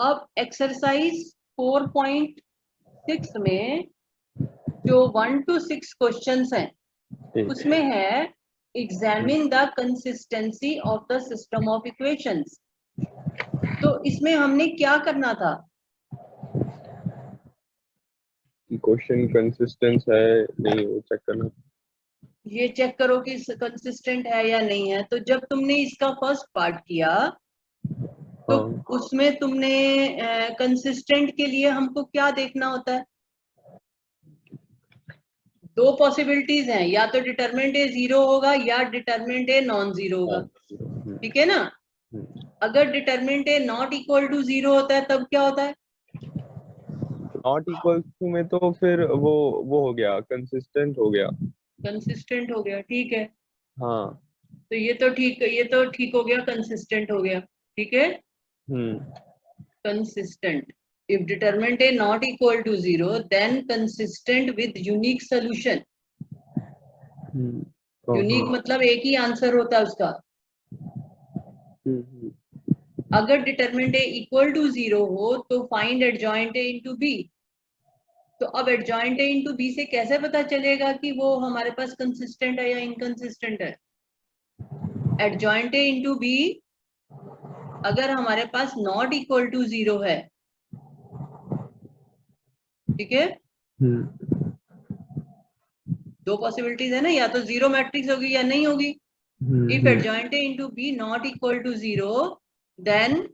अब एक्सरसाइज 4.6 में जो 1 to 6 क्वेश्चंस हैं उसमें है examine the consistency of the system of equations. तो इसमें हमने क्या करना था? क्वेश्चन कंसिस्टेंस है नहीं वो चेक करना। ये चेक करो कि कंसिस्टेंट है या नहीं है। तो जब तुमने इसका फर्स्ट पार्ट किया तो उसमें तुमने कंसिस्टेंट के लिए हमको क्या देखना होता है? दो पॉसिबिलिटीज हैं, या तो डिटरमिनेंट ए 0 होगा या डिटरमिनेंट ए नॉन 0 होगा। ठीक है ना? अगर determinant A not equal to 0 होता है तब क्या होता है? नॉट इक्वल टू में तो फिर वो हो गया, कंसिस्टेंट हो गया। कंसिस्टेंट हो गया, ठीक है। हाँ तो ये तो ठीक हो गया, कंसिस्टेंट हो गया। ठीक है, consistent. If determinant A not equal to 0, then consistent with unique solution. Unique मतलब एक ही आंसर होता है उसका। अगर डिटरमिनेंट A इक्वल टू 0 हो तो find adjoint A into B. तो अब एडजॉइंट A इंटू बी से कैसे पता चलेगा कि वो हमारे पास कंसिस्टेंट है या इनकंसिस्टेंट है? एडजॉइंट A इंटू बी अगर हमारे पास नॉट इक्वल टू 0 है, ठीक है, दो पॉसिबिलिटीज है ना, या तो 0 मैट्रिक्स होगी या नहीं होगी। If adjoint A into B not equal to 0, then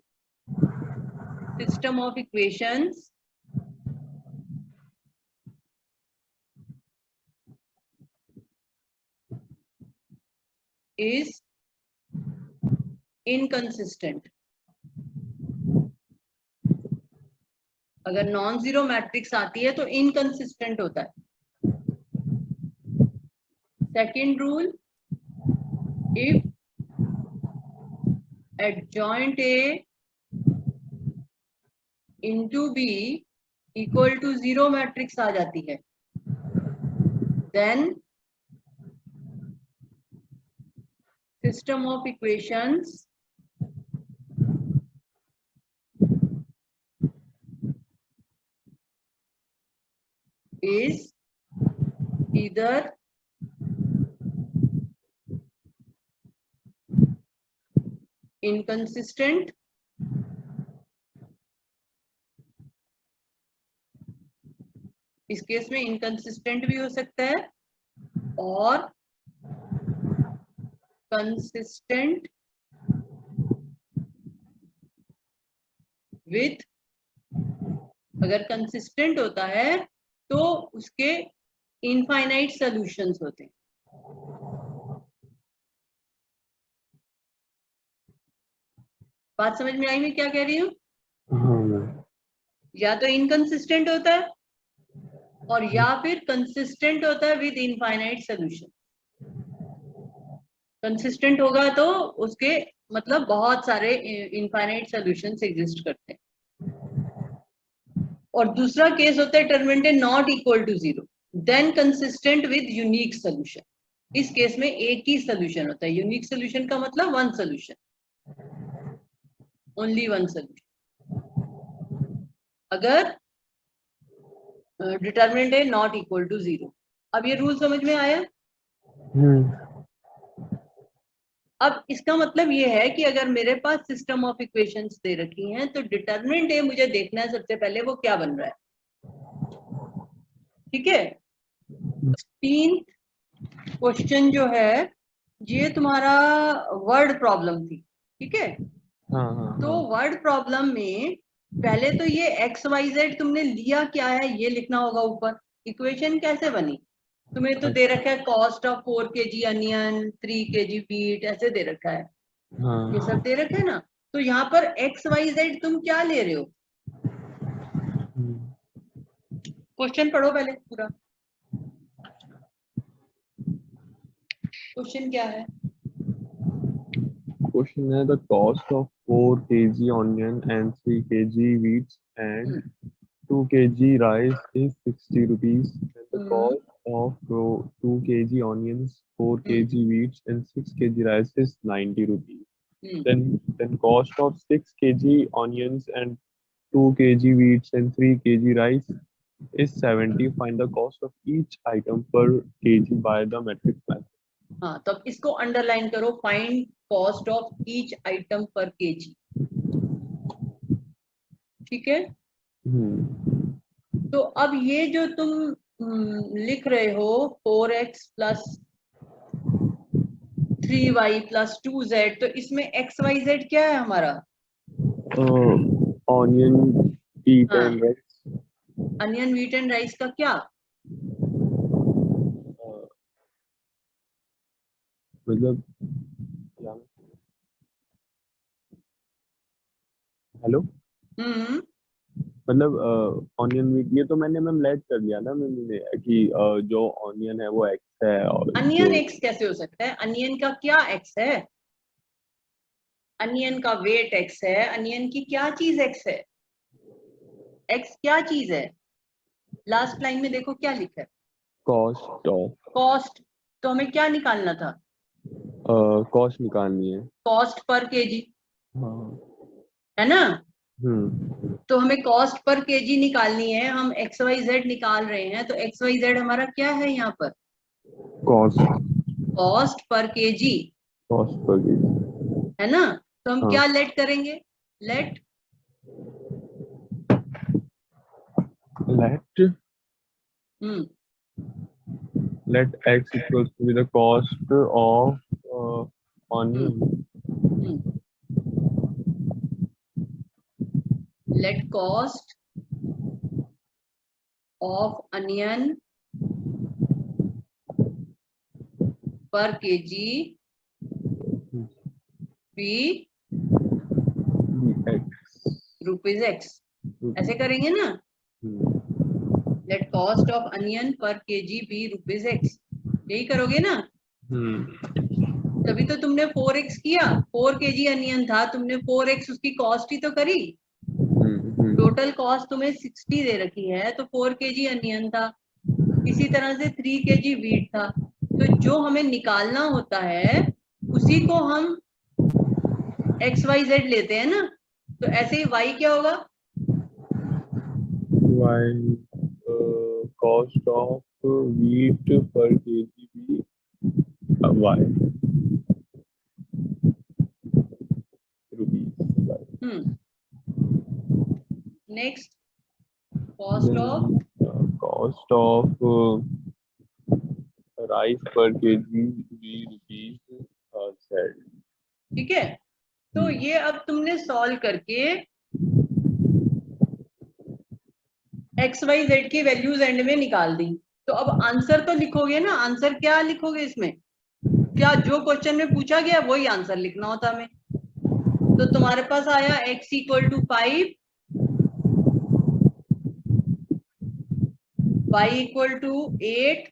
system of equations is inconsistent. अगर नॉन जीरो मैट्रिक्स आती है तो इनकंसिस्टेंट होता है। Second rule, if adjoint A into B equal to 0 matrix आ जाती है, then system of equations is either inconsistent इस केस में इनकंसिस्टेंट भी हो सकता है और कंसिस्टेंट विथ, अगर कंसिस्टेंट होता है तो उसके इनफाइनाइट सॉल्यूशंस होते हैं। बात समझ में आई मैं क्या कह रही हूँ? या तो इनकंसिस्टेंट होता है और या फिर कंसिस्टेंट होता है विद इनफाइनाइट सॉल्यूशन। कंसिस्टेंट होगा तो उसके मतलब बहुत सारे इनफाइनाइट सॉल्यूशंस एग्जिस्ट करते हैं। और दूसरा केस होता है determinant not equal to 0, then consistent with unique solution. इस केस में एक ही सॉल्यूशन होता है। यूनिक सॉल्यूशन का मतलब one solution, only one solution. अगर डिटरमिनेंट है नॉट इक्वल टू 0। अब ये रूल समझ में आया? अब इसका मतलब ये है कि अगर मेरे पास सिस्टम ऑफ इक्वेशंस दे रखी हैं तो डिटरमिनेंट है मुझे देखना है सबसे पहले वो क्या बन रहा है। ठीक है, 3 क्वेश्चन जो है ये तुम्हारा वर्ड प्रॉब्लम थी। ठीक है, तो वर्ड प्रॉब्लम में पहले तो ये XYZ तुमने लिया क्या है ये लिखना होगा ऊपर। इक्वेशन कैसे बनी? तुम्हें तो दे रखा है cost of 4 kg onion, 3 kg beet, ऐसे दे रखा है। ये सब दे रखा है ना। तो यहाँ पर XYZ तुम क्या ले रहे हो? क्वेश्चन पढ़ो पहले पूरा। क्वेश्चन क्या है? क्वेश्चन है the cost of 4 kg onion and 3 kg wheat and 2 kg rice is 60 rupees and the cost of 2 kg onions, 4 kg wheat and 6 kg rice is 90 rupees. Then cost of 6 kg onions and 2 kg wheats and 3 kg rice is 70. Find the cost of each item per kg by the matrix method. हाँ, तो अब इसको underline करो, find cost of each item पर KG. ठीक है, तो अब ये जो तुम लिख रहे हो 4x plus 3y plus 2z, तो इसमें XYZ क्या है हमारा? ऑनियन, व्हीट हाँ, and rice. Onion, wheat and rice का क्या? मतलब हेलो, मतलब ऑनियन व्हीट ये तो मैंने मैम लेट कर दिया ना मैंने कि जो ऑनियन है वो एक्स है और अनियन जो एक्स कैसे हो सकता है? अनियन का क्या एक्स है? अनियन का वेट एक्स है, अनियन की क्या चीज एक्स है? एक्स क्या चीज है? लास्ट लाइन में देखो क्या लिखा है, कॉस्ट ऑफ, कॉस्ट। तो हमें क्या निकालना था? कॉस्ट निकालनी है। कॉस्ट पर केजी, हाँ। है ना? हम्म। तो हमें कॉस्ट पर केजी निकालनी है, हम एक्स वाई जेड निकाल रहे हैं, तो एक्स वाई जेड हमारा क्या है यहाँ पर? Cost, cost per KG, cost per KG. है ना? तो हम हाँ। क्या लेट करेंगे? Let let hmm let x equals to be the cost of onion. Let cost of onion per KG be x rupees x, ऐसे करेंगे ना? Let cost of onion per KG be rupees x, यही करोगे ना? तभी तो तुमने 4x किया, 4 केजी अनियन था, तुमने 4x उसकी कॉस्ट ही तो करी। टोटल कॉस्ट तुम्हें 60 दे रखी है, तो 4 केजी अनियन था, इसी तरह से 3 केजी वीट था। तो जो हमें निकालना होता है उसी को हम XYZ लेते हैं ना, तो ऐसे ही Y क्या होगा? y cost of wheat per kg be y rupees y. Next, cost of cost of rice per kg be rupees z. ठीक है, तो ये अब तुमने सॉल्व करके XYZ की वैल्यूज एंड में निकाल दी, तो अब आंसर तो लिखोगे ना? आंसर क्या लिखोगे इसमें? क्या जो क्वेश्चन में पूछा गया वही आंसर लिखना होता हमें। तो तुम्हारे पास आया x equal to 5, y equal to 8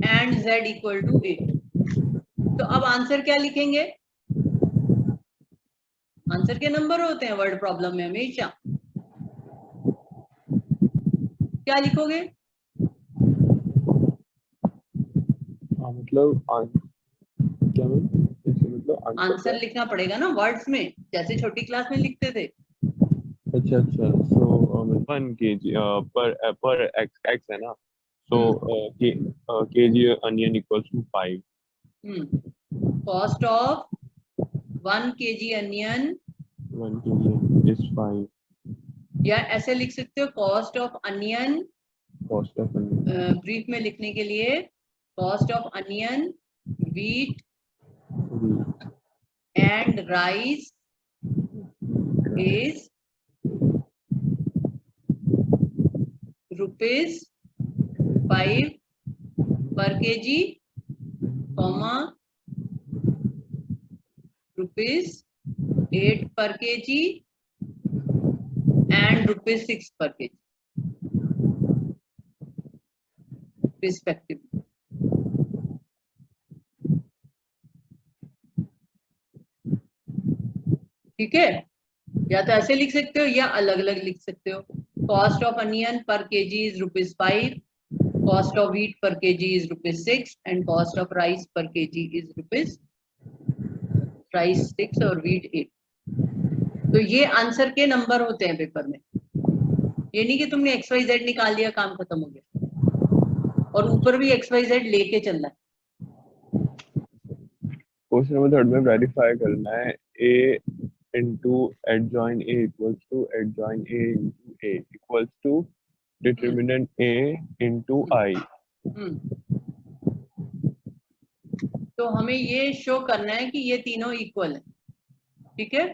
and z equal to 8। तो अब आंसर क्या लिखेंगे? आंसर के नंबर होते हैं वर्ड प्रॉब्लम में हमेशा। क्या लिखोगे? मतलब क्या मतलब आंसर लिखना पड़ेगा ना वर्ड्स में, जैसे छोटी क्लास में लिखते थे। अच्छा अच्छा, सो 1 kg पर x है ना, सो kg onion equals to 5. Cost of 1 KG onion 1 kg is 5. या ऐसे लिख सकते हो cost of onion, Cost of onion brief में लिखने के लिए cost of onion, wheat and rice is ₹5 per kg, comma ₹8 per kg and ₹6 per kg respectively. ठीक है, या तो ऐसे लिख सकते हो या अलग अलग लिख सकते हो। Cost of onion per KG is ₹5, cost of wheat per KG is ₹6 and cost of rice per KG is ₹6 और व्हीट 8। तो ये आंसर के नंबर होते हैं पेपर में, ये नहीं कि तुमने XYZ निकाल लिया काम खत्म हो गया, और ऊपर भी XYZ लेके चलना है। क्वेश्चन नंबर 3 में वेरीफाई करना है A into adjoint A equals to adjoint A into A equals to determinant A into I. तो हमें ये शो करना है कि ये तीनों इक्वल है, ठीक है।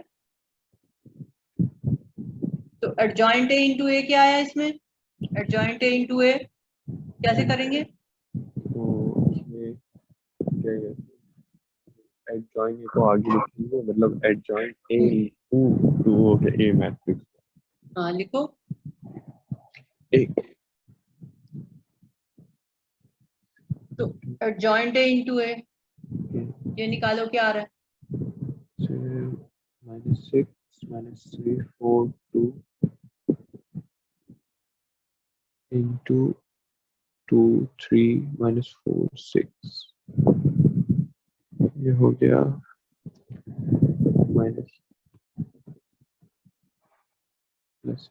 तो एडजॉइंट ए इंटू ए क्या आया इसमें, एडजॉइंट ए इंटू ए कैसे करेंगे? तो इसमें क्या है, एडजॉइंट को आगे लिखेंगे, मतलब एडजॉइंट A into हो गया A मैट्रिक्स। हाँ लिखो। तो एडजॉइंट ए इंटू ए, ये निकालो क्या आ रहा है? -6 -3 4 2 into 2 3 -4 6, ये हो गया माइनस प्लस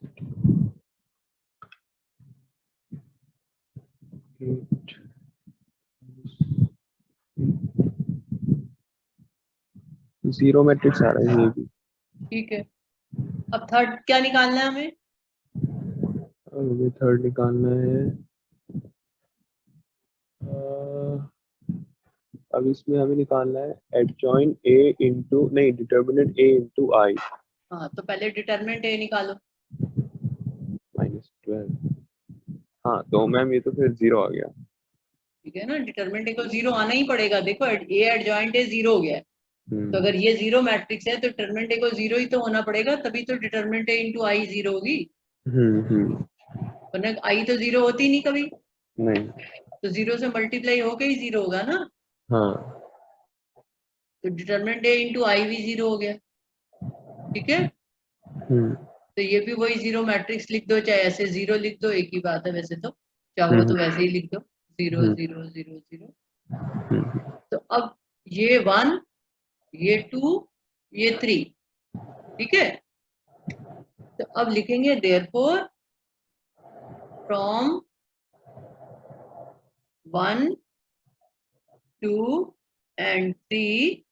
8 जीरो मैट्रिक्स आ रहा है ये भी, ठीक है। अब थर्ड क्या निकालना है हमें? हमें थर्ड निकालना है। अब इसमें हमें निकालना है एडजॉइंट A इंटू, नहीं, डिटर्मिनेंट A इंटू I। हाँ तो पहले डिटरमिनेंट ए निकालो। -12। हाँ तो मैम ये तो फिर 0 आ गया। ठीक है ना, डिटरमिनेंट ए को 0 आना ही पड़ेगा। देखो ए एडजॉइंट ए 0 हो गया है, तो अगर ये 0 मैट्रिक्स है तो डिटरमिनेंट ए को 0 ही तो होना पड़ेगा, तभी तो डिटरमिनेंट ए इंटू आई 0 होगी। वरना आई तो 0 होती नहीं कभी, नहीं। तो 0 से मल्टीप्लाई होके ही 0 होगा ना। हाँ। तो डिटरमिनेंट ए इंटू आई भी 0 हो गया, ठीक है। तो ये भी वही 0 मैट्रिक्स लिख दो, चाहे ऐसे 0 लिख दो, एक ही बात है वैसे तो, चाहो तो वैसे ही लिख दो 0 0 0 0। तो अब ये 1, ये 2, ये 3, ठीक है। तो अब लिखेंगे therefore from 1 2 and 3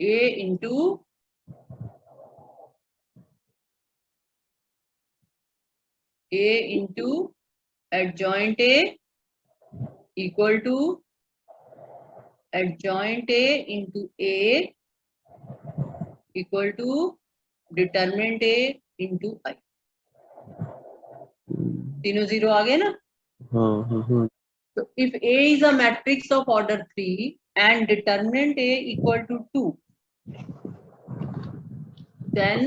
A into adjoint A equal to adjoint A into A equal to determinant A into I। तीनों 0 आ गए ना। So if A is a matrix of order 3 and determinant A equal to 2, then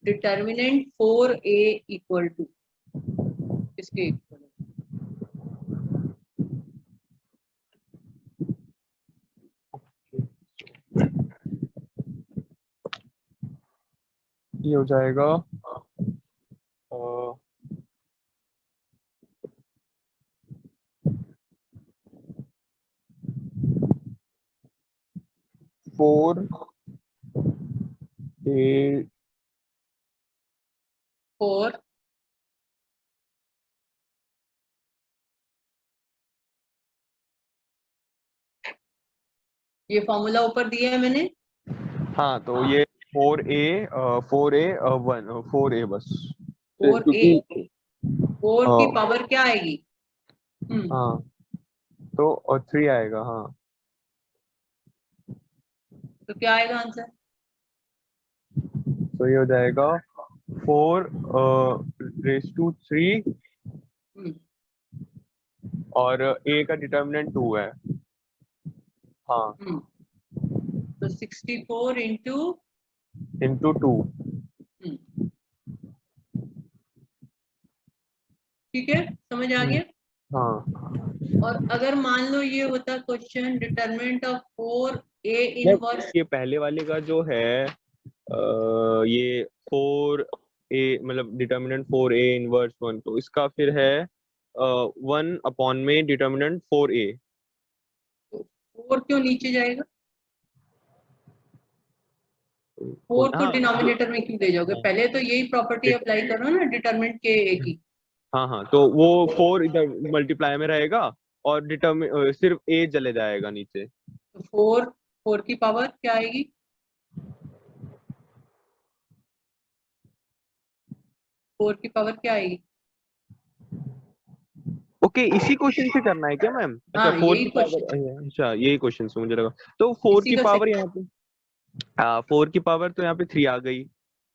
determinant 4A equal to इसके equal है। ये हो जाएगा 4 8 4 ये formula ऊपर दिया है मैंने। हाँ तो ये 4A 4A बस, 4A 4 की हाँ पावर क्या आएगी? हाँ तो 3 आएगा। हाँ तो क्या आएगा आंसर? तो ये हो जाएगा 4 रेज टू 3 और A का डिटर्मिनेंट 2 है। हाँ तो 64 इंटू 2। ठीक है, समझ आ गया। हाँ और अगर मान लो ये होता question determinant of 4A inverse, ये पहले वाले का जो है ये 4A मतलब डिटर्मिनेंट 4A इनवर्स 1, तो इसका फिर है 1 अपॉन में डिटर्मिनेंट 4A। 4 क्यों नीचे जाएगा? 4 को हाँ डिनोमिनेटर में क्यों ले जाओगे? पहले तो यही प्रॉपर्टी अप्लाई करो ना डिटरमिनेंट के ए की। हाँ हाँ, तो वो 4 इधर मल्टीप्लाई में रहेगा और सिर्फ ए चले जाएगा नीचे। तो 4 की पावर क्या आएगी? 4 की पावर क्या आएगी? ओके, इसी क्वेश्चन से करना है क्या मैम? अच्छा, हाँ 4 यही की क्वेश्चन, पावर, अच्छा यही क्वेश्चन से मुझे लगा। तो 4 इसी की का पावर सेकंड। यहाँ पे 4 की पावर तो यहाँ पे 3 आ गई।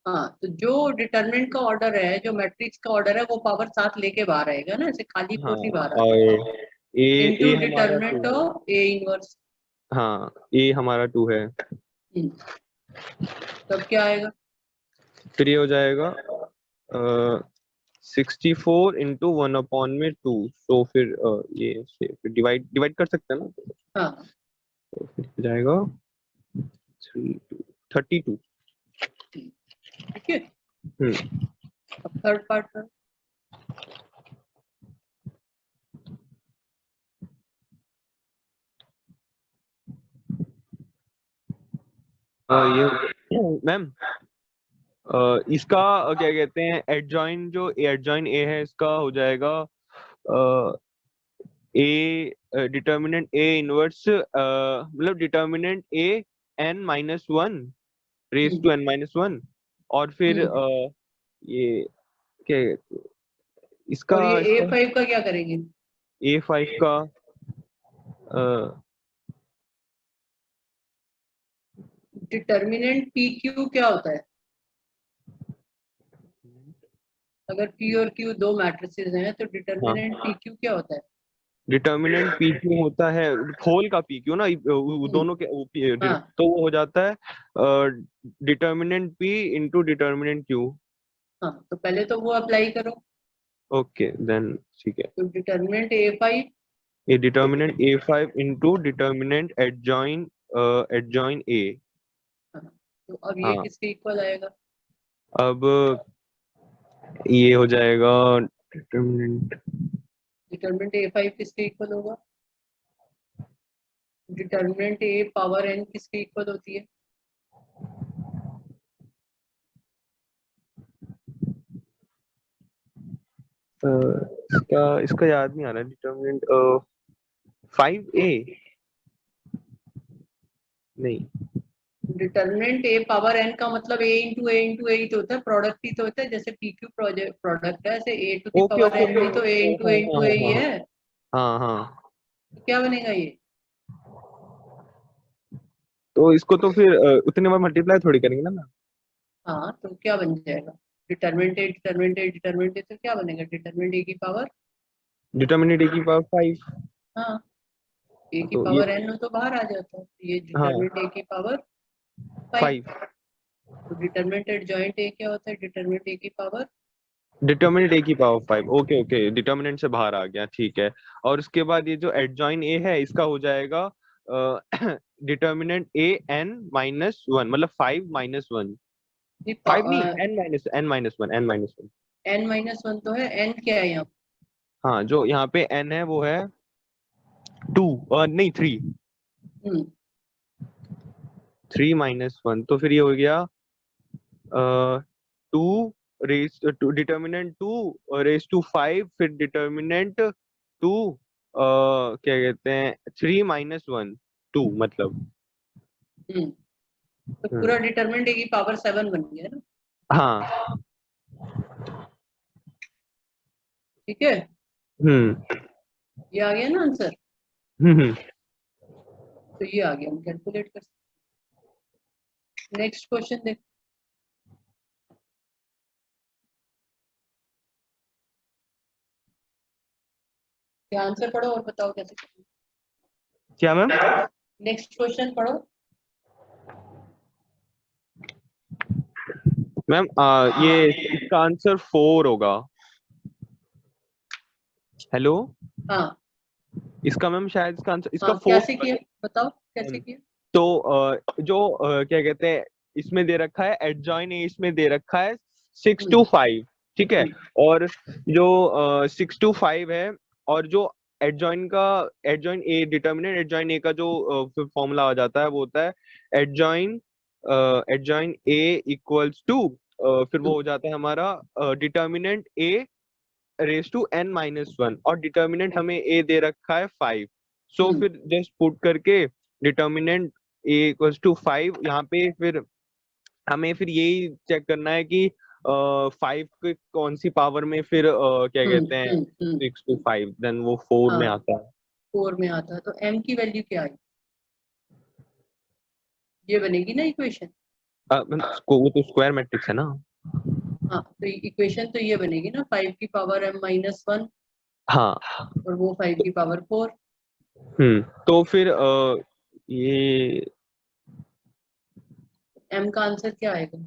हाँ तो जो डिटरमिनेंट का ऑर्डर है, जो मैट्रिक्स का ऑर्डर है, वो पावर 7 लेके बाहर आएगा ना, ऐसे खाली हाँ, 4 नहीं बाहर और आता। ए इनटू ए हमारा 2 डिटरमिनेंट है। Of A inverse. हाँ, ए हमारा 2 है। तब क्या आएगा? फिर ये हो जाएगा 64 इंटू 1/2, तो फिर ये से फिर डिवाइड डिवाइड कर सकते हैं ना। हाँ तो फिर हो जाएगा 32। ठीक है। हम्म। अब थर्ड पार्ट कर। ये मैम, इसका क्या कहते हैं, एडजॉइन, जो एडजॉइन ए है इसका हो जाएगा ए डिटर्मिनेंट ए इनवर्स, मतलब determinant A n-1 raise to n-1, और फिर ये क्या कहते हैं, इसका और ये इसका A5 का क्या करेंगे? A5 का डिटर्मिनेंट पी क्यू क्या होता है? अगर P और Q दो मैट्रिसेस हैं तो हाँ, डिटर्मिनेंट पी क्यू क्या होता है? डिटर्मिनेंट पी क्यू होता है होल का पी क्यू ना, हम्म, दोनों के हाँ तो वो हो जाता है determinant P into determinant Q. हाँ, तो पहले तो वो अप्लाई करो। ओके देन, ठीक है। तो डिटर्मिनेंट A5। ये determinant A5 into determinant adjoint A. हाँ, तो अब ये हाँ, किसके इक्वल आएगा? अब ये हो जाएगा डिटर्मिनेंट, डिटर्मिनेंट A5 किसके इक्वल होगा? डिटर्मिनेंट A पावर n किसके इक्वल होती है? इसका इसका याद नहीं आ रहा, डिटर्मिनेंट 5A, नहीं। डिटर्मिनेंट A पावर n का मतलब A इंटू ए ही तो होता है, प्रोडक्ट ही तो होता है। जैसे PQ प्रोडक्ट है, ऐसे A to the okay power okay n भी तो A ओके, इंटू हाँ ए ही हाँ है। हाँ हाँ हाँ। तो क्या बनेगा ये? तो इसको तो फिर उतने बार मल्टीप्लाई थोड़ी करेंगे ना मैम। हाँ तो क्या बन जाएगा? डिटर्मिनेंट ए तो क्या बनेगा? डिटर्मिनेंट ए की पावर, डिटर्मिनेंट ए की पावर 5। हाँ ए की तो ये, पावर n हो तो बाहर आ जाता है, तो ये हाँ, डिटर्मिनेंट ए की पावर 5। 5। तो डिटर्मिनेंट एडजॉइंट ए क्या होता है? डिटर्मिनेंट ए की पावर डिटर्मिनेंट ए की पावर 5, ओके ओके, डिटर्मिनेंट से बाहर आ गया, ठीक है। और उसके बाद ये जो एडजॉइन ए है इसका हो जाएगा डिटर्मिनेंट ए n-1, मतलब 5-1, 5 नहीं, n-1 n-1 तो है, n क्या है यहाँ? हाँ, जो यहाँ पे n है वो है 2, नहीं 3, हम्म 3-1, तो फिर ये हो गया 2 डिटर्मिनेंट 2 रेज टू 5, फिर डिटर्मिनेंट 2 क्या कहते हैं 3-1 2, मतलब। हम्म तो हम्म, पूरा डिटर्मिनेंट ए की पावर 7 बन गया ना। हाँ। ठीक है, हम्म ये आ गया ना आंसर। हम्म। तो ये आ गया, हम कैलकुलेट कर सकते। नेक्स्ट क्वेश्चन देख। ध्यान से पढ़ो और बताओ कैसे। क्या मैम? नेक्स्ट क्वेश्चन पढ़ो। मैम ये इसका आंसर 4 होगा। हेलो, हाँ इसका मैम शायद इसका आंसर इसका हाँ, 4 कैसे किया बताओ, कैसे किया? तो जो क्या कहते हैं, इसमें दे रखा है एडजॉइन ए, इसमें दे रखा है 6-5, ठीक है। हम्म, और जो 6-5 है, और जो adjoint A, determinant adjoint A का जो फॉर्मूला आ जाता है वो होता है adjoint adjoint A equals to, फिर वो हो जाता है हमारा determinant A raise to n minus one, और डिटर्मिनेंट हमें a दे रखा है 5। सो फिर जस्ट पुट करके डिटर्मिनेंट a इक्वल्स टू 5 यहाँ पे, फिर हमें फिर यही चेक करना है कि 5 के कौन सी पावर में फिर क्या कहते हैं 6 to 5, देन वो 4 में आता है। 4 में आता है, तो m की वैल्यू क्या है? ये बनेगी ना इक्वेशन। वो तो स्क्वायर मैट्रिक्स है ना। हाँ, तो इक्वेशन तो ये बनेगी ना, 5 की पावर m माइनस 1, हाँ। और वो 5 की पावर 4। तो फिर ये m का आंसर क्या आएगा?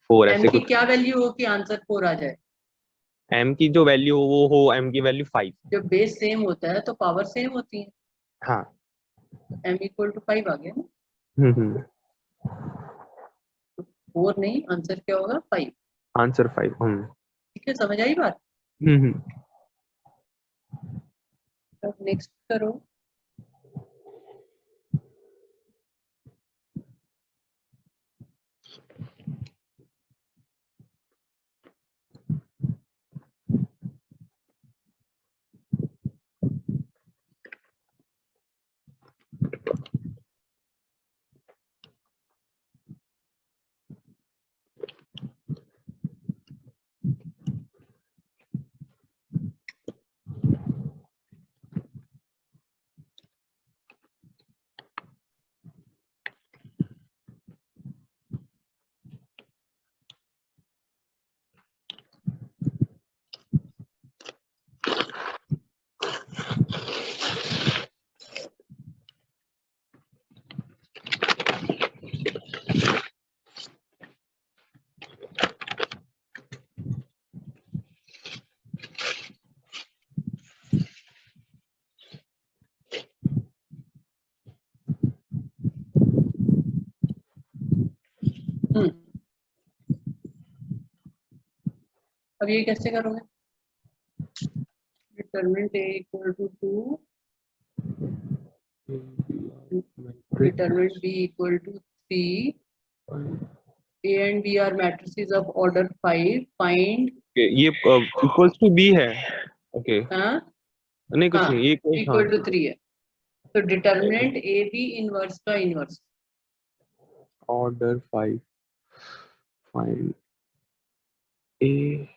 4 m ऐसे की कुछ। क्या वैल्यू हो कि आंसर 4 आ जाए? m की जो वैल्यू हो वो हो m की वैल्यू 5। जब बेस सेम होता है तो पावर सेम होती है, हाँ। तो m इक्वल टू 5 आ गया ना। हम्म। 4 नहीं, आंसर क्या होगा? 5। आंसर 5। ठीक है, समझ आई बात? हम्म। अब नेक्स्ट करो। अब ये कैसे करोगे? Determinant a equal to 2, determinant b equal to 3, a and b are matrices of order 5, find। ये इक्वल्स टू बी है। ओके। हाँ नहीं कुछ हाँ, नहीं, ये इक्वल टू 3 है, तो डिटरमिनेंट ए बी इनवर्स का इनवर्स। ऑर्डर 5, फाइंड ए।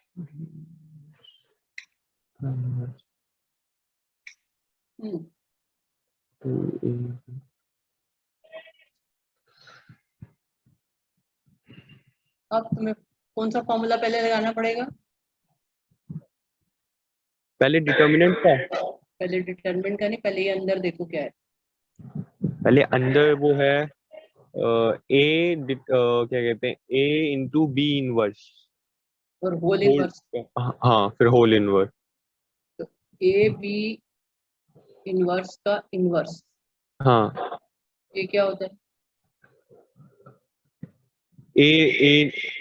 अब तुम्हें कौन सा फॉर्मूला पहले लगाना पड़ेगा? पहले डिटर्मिनेंट का। पहले डिटरमिनेंट का नहीं, पहले ये अंदर देखो क्या है। पहले अंदर वो है ए, क्या कहते हैं, ए इंटू बी इनवर्स। और होल इनवर्स। हाँ, फिर होल इनवर्स। तो ए बी इनवर्स का इनवर्स, हाँ। ये क्या होता है? ए ए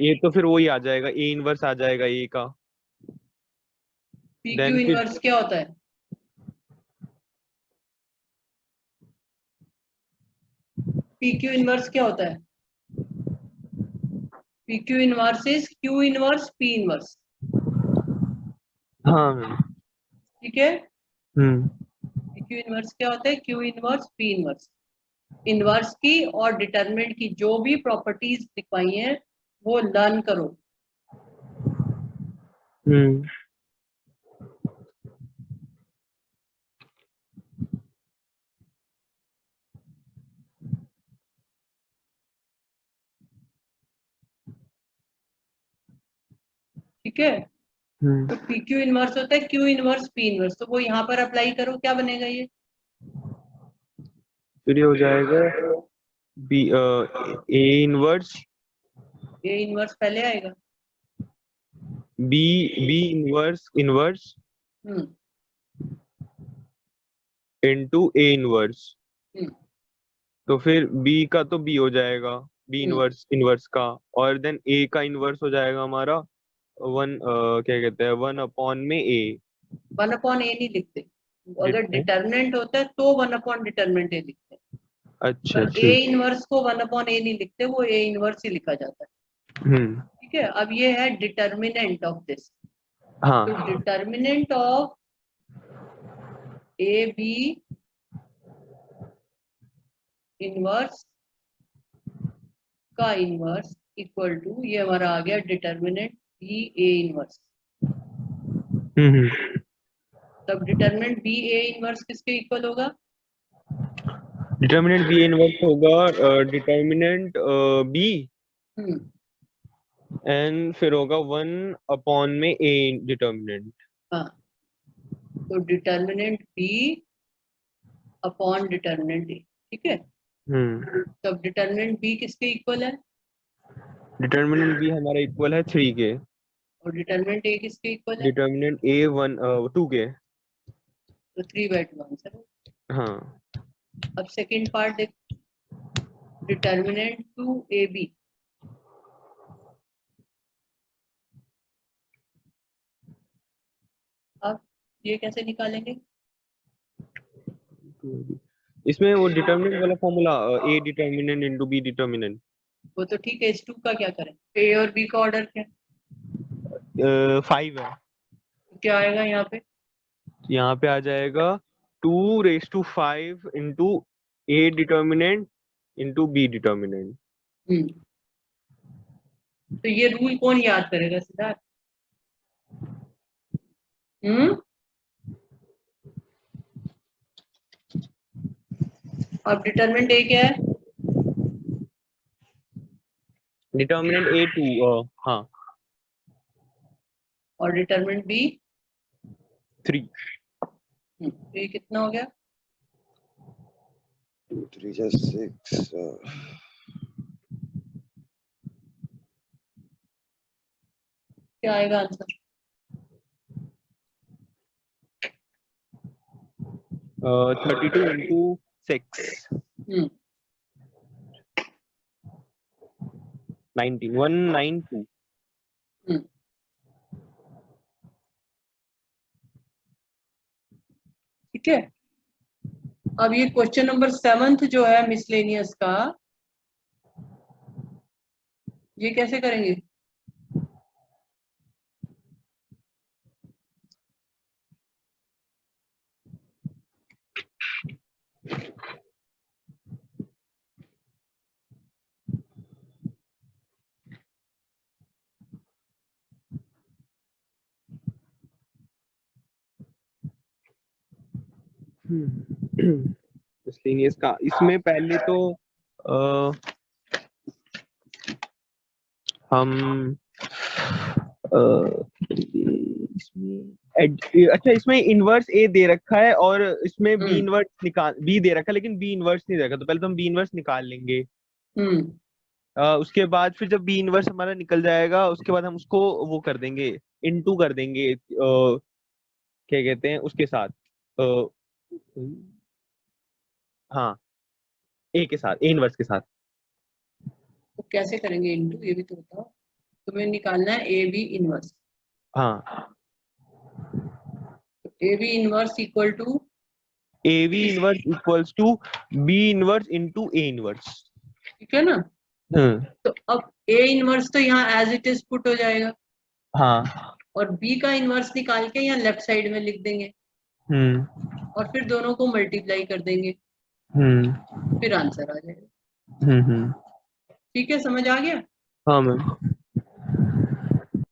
ये तो फिर वही आ जाएगा, ए इनवर्स आ जाएगा ए का। पी क्यू देन फिर इनवर्स क्या होता है? पी क्यू इनवर्स क्या होता है? P Q inverse is Q inverse P inverse. हाँ। ठीक है, हम्म। पी क्यू इनवर्स क्या होता है? Q inverse P inverse. Inverse की और डिटरमिनेंट की जो भी प्रॉपर्टीज दिखाई हैं वो लर्न करो। हम्म। ठीक है, हम्म। तो पी क्यू इनवर्स होता है क्यू इनवर्स पी इनवर्स, तो वो यहाँ पर अप्लाई करो, क्या बनेगा ये? फिर ये हो जाएगा B A inverse, A inverse पहले आएगा। B B inverse inverse hmm into A inverse. हम्म तो फिर बी का तो बी हो जाएगा, बी हम्म इनवर्स इनवर्स का, और देन ए का इनवर्स हो जाएगा हमारा वन, क्या कहते हैं, 1 अपॉन में ए। 1 अपॉन ए नहीं लिखते, अगर लिखते हैं। डिटरमिनेंट होता है तो 1 अपॉन डिटरमिनेंट ए लिखते हैं। अच्छा पर ए ठीक। इनवर्स को 1/a नहीं लिखते, वो ए इनवर्स ही लिखा जाता है। ठीक है, अब ये है डिटर्मिनेंट ऑफ दिस। हाँ तो determinant of A B inverse का इनवर्स इक्वल टू, ये हमारा आ गया डिटर्मिनेंट बी ए इनवर्स। तब डिटर्मिनेंट बी ए इनवर्स किसके इक्वल होगा? डिटर्मिनेंट बी इनवर्स होगा डिटर्मिनेंट बी एंड फिर होगा 1 में ए डिटर्मिनेंट। हाँ, तो determinant B upon determinant A. ठीक है, तब डिटर्मिनेंट बी किसके इक्वल है? डिटर्मिनेंट बी हमारा इक्वल है 3 के। और डिटर्मिनेंट ए किसके इक्वल है? डिटर्मिनेंट ए 2 के। तो 3/2 आंसर है। हाँ अब सेकंड पार्ट देख, डिटर्मिनेंट टू ए बी। अब ये कैसे निकालेंगे? इसमें वो डिटर्मिनेंट वाला formula A determinant into B determinant. वो तो ठीक है, H2 का क्या करें? ए और बी का ऑर्डर क्या? 5 है। क्या आएगा यहाँ पे? यहाँ पे आ जाएगा 2⁵ into A determinant into B determinant. तो ये रूल कौन याद करेगा सिद्धार्थ? अब डिटर्मिनेंट ए क्या है? डिटर्मिनेंट ए 2। हाँ, और डिटर्मिनेंट बी 3। ये कितना हो गया? 2 3 just 6 क्या आएगा आंसर? 32 इंटू 6 19 192। ठीक है, अब ये क्वेश्चन नंबर 7 जो है मिसलेनियस का, ये कैसे करेंगे? इसलिए इसका इसमें पहले तो हम अच्छा इसमें इनवर्स ए दे रखा है और इसमें बी इनवर्स बी दे रखा है, लेकिन बी इनवर्स नहीं दे रखा। तो पहले तो हम बी इनवर्स निकाल लेंगे। उसके बाद फिर जब बी इनवर्स हमारा निकल जाएगा उसके बाद हम उसको वो कर देंगे, इनटू कर देंगे क्या कहते हैं उसके साथ, हाँ ए के साथ, ए इनवर्स के साथ। तो कैसे करेंगे इनटू, ये भी तो बताओ। तुम्हें निकालना है ए बी इनवर्स। हाँ, A B inverse equal to A B inverse equals to B inverse into A inverse. ठीक है ना? तो अब ए इनवर्स तो यहाँ एज इट इज पुट हो जाएगा। हाँ, और बी का इनवर्स निकाल के यहाँ लेफ्ट साइड में लिख देंगे। और फिर दोनों को मल्टीप्लाई कर देंगे, फिर आंसर आ जाएगा। ठीक है, समझ आ गया? हाँ मैम।